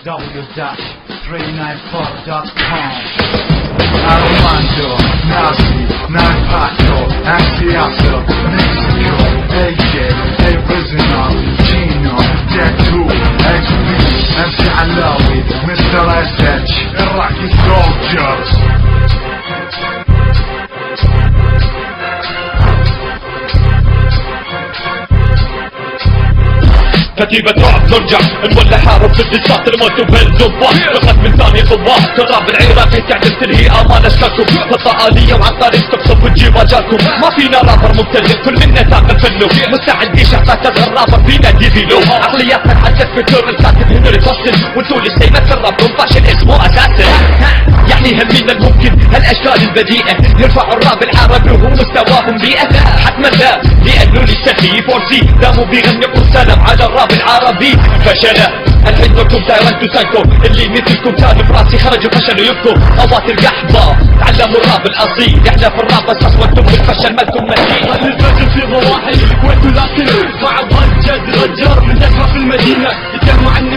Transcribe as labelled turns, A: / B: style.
A: www.394.com. Armando, Nazi, Narpato, Antiato, Mexico, AJ, A Prisoner, Chino, Tattoo, XB, MC Alawi, Mr. SH, Iraqi Soldiers.
B: كتيبة رعب نرجع نولع حارب ضد الشاط الموت وبالزباط لقد من ثاني قوات كراب العراقي تعدل تنهي امان اشكالكم خطة آلية وعن طريق تقصف وتجيب اجالكم ما فينا رابر مبتدئ كل منا ثاقل فنه مستعد يشعب تغير رابر فينا ديفيلو عقلياتنا تحدث في تور الكاتب هنري توستن وانتو اللي سيمة الراب فاشل اسمه اساسا يعني همينا الممكن هالاشكال البديئة يرفعوا الراب العربي وهو مستواهم بيئة حتما لا لانه للشكي فورسي داموا بيغنقوا السلام على الراب العربي فشلة الحين لكم تايرنتو سايكو اللي مثلكم كانوا براسي خرجوا فشلوا يبكوا اوات القحبة تعلموا الراب الاصيل احنا في الراب اساس وانتم بالفشل مالكم مهين الفشل في ضواحي وانتو لكن مع ضجة رجال من نجمة في المدينة يتكلموا عني